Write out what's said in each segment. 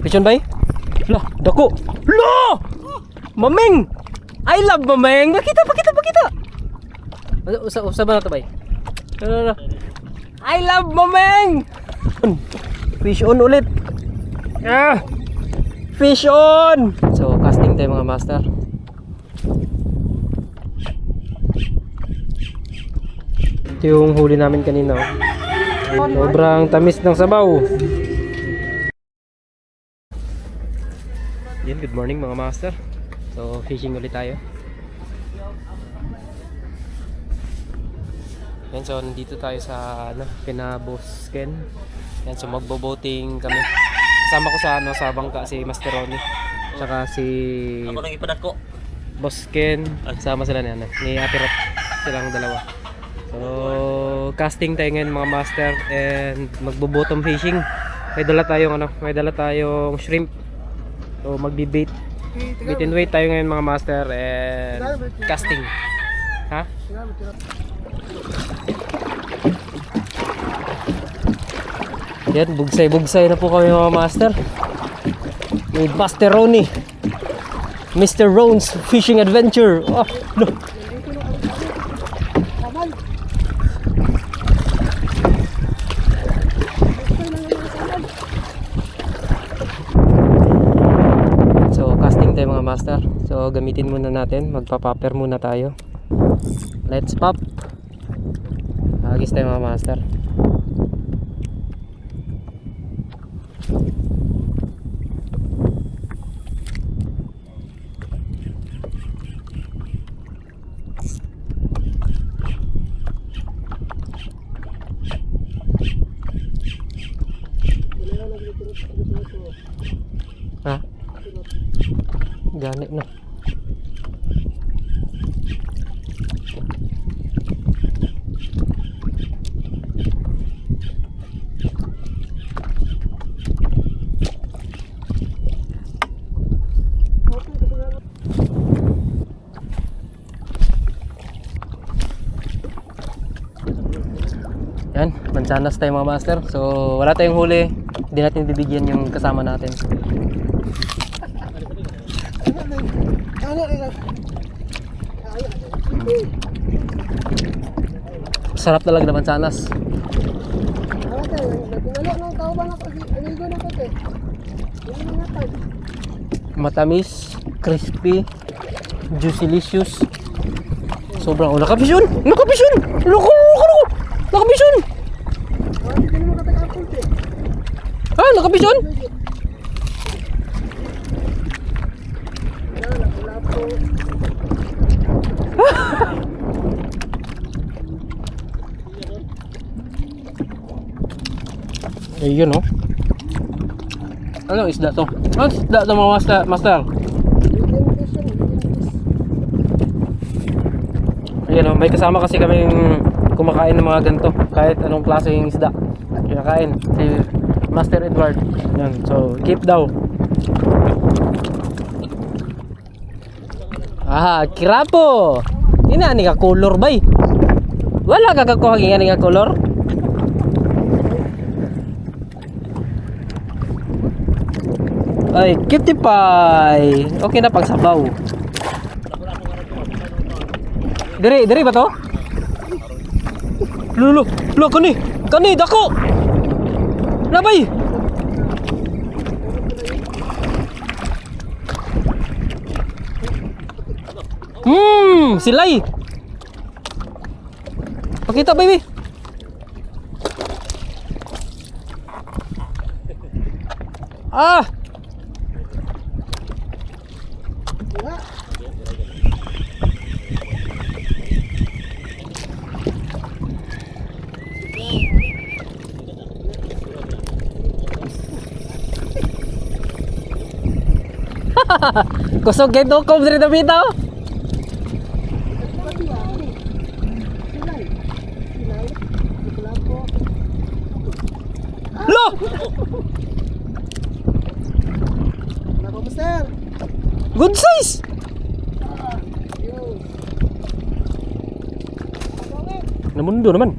Pichon bay? Lah, dako. Lah! Mameng! I love mameng. Pakita. Usa ba na to bay? Lah. I love mameng. Fish on ulit. Ah! Fish on. So, casting tayo mga master. Ito yung huli namin kanina. Sobrang tamis ng sabaw. Yan, good morning mga master. So, fishing ulit tayo. Yan, so nandito tayo sa Pinabosken. Yan, so magbo-boating kami. Kasama ko sa bangka si Master Ronnie. Tsaka si ako nang ipadat ko. Bosken. Sama sila ni Ate Rot. Silang dalawa. So, casting tayo ngayon mga master and magbo-bottom fishing. May dala tayong shrimp. So, magbi-bait. Bait and weight tayo ngayon mga master and casting. Ha? Yan, bugsay-bugsay na po kami mga master. With Master Ronnie. Mr. Ron's Fishing Adventure. Oh, no. So, casting tayo mga master. So, gamitin muna natin. Magpa-popper muna tayo. Let's pop. Agis tayo mga master. Ha? Ganit na. Yan, mansanas tayo mga master. So, wala tayong huli. Hindi natin bibigyan yung kasama natin. Sarap talaga na mansanas. Matamis, crispy, juicylicious. Sobrang nakabisyon! Loko! Nakabisyon! Ah, nakabisyon? Ayun oh. Ano isda to? Ano isda to mga master? Ayun oh, may kasama kasi kaming kumakain ng mga ganito. Kahit anong klaseng isda kinakain. Si Master Edward. Yan. So, keep daw. Ah, kirapo. Ina ni ka color bay. Wala ka kakuha ng nga color. Ay, cutie pie. Okay na pag sabaw. Diri ba to? Lulu, kani dako. Labay. Silay. Pakita baby. Ah. Kusog kayo kom diri na bitaw. Lo! Good size. Namundo naman.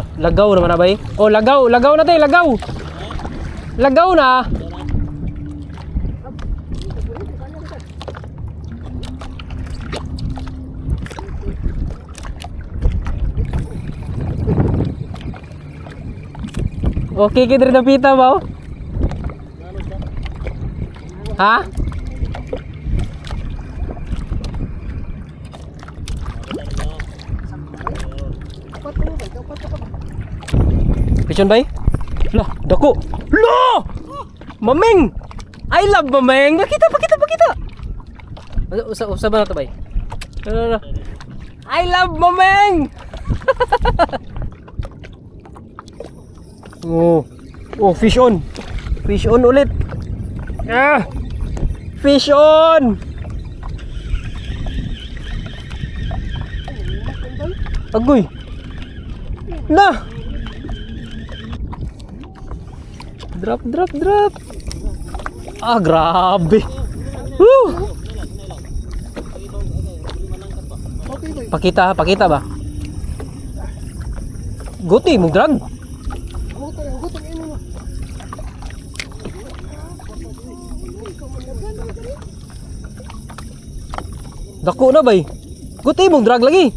Lagaw naman na ba eh? Oh, lagaw na tayo, lagaw. Lagaw na. Okay, kita rin pita ba? Ha? Pichon bay? Lah, dako. Lah! Mameng! I love Mameng. Pakita. Usa ba na to bay? No. I love Mameng. Oh, fish on. Fish on ulit. Fish on. Agoy. Nah. Drop. Grabe. Pakita ba? Guti mo drag. Dako na bay. Guti mo drag lagi.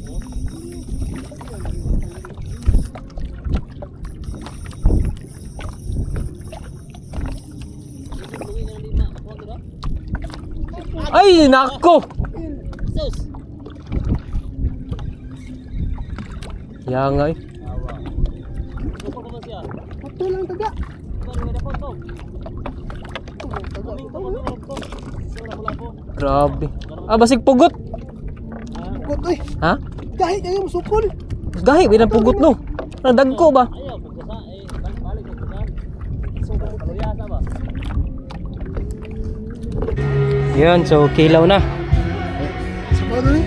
Ay, nako. Yang ay. Grabe. Basig pugot. Pugot oy. Ha? Gahi kayo musukol. Gahi binang pugot no. Dagko ba? Yan, so kilaw na. Sabaw na ni.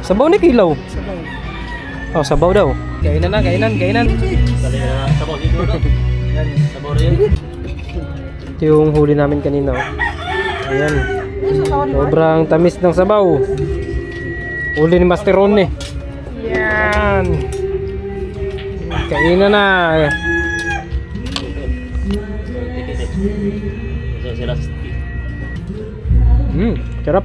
Sabaw ni kilaw. Sabaw. Oh, sabaw daw. Kainan na. Sabaw dito na. Yan, sabaw rin. Ito yung huli namin kanina. Oh. Ayan. Sobrang tamis ng sabaw. Huli ni Master Ron eh. Yan. Kainan na. Sarap.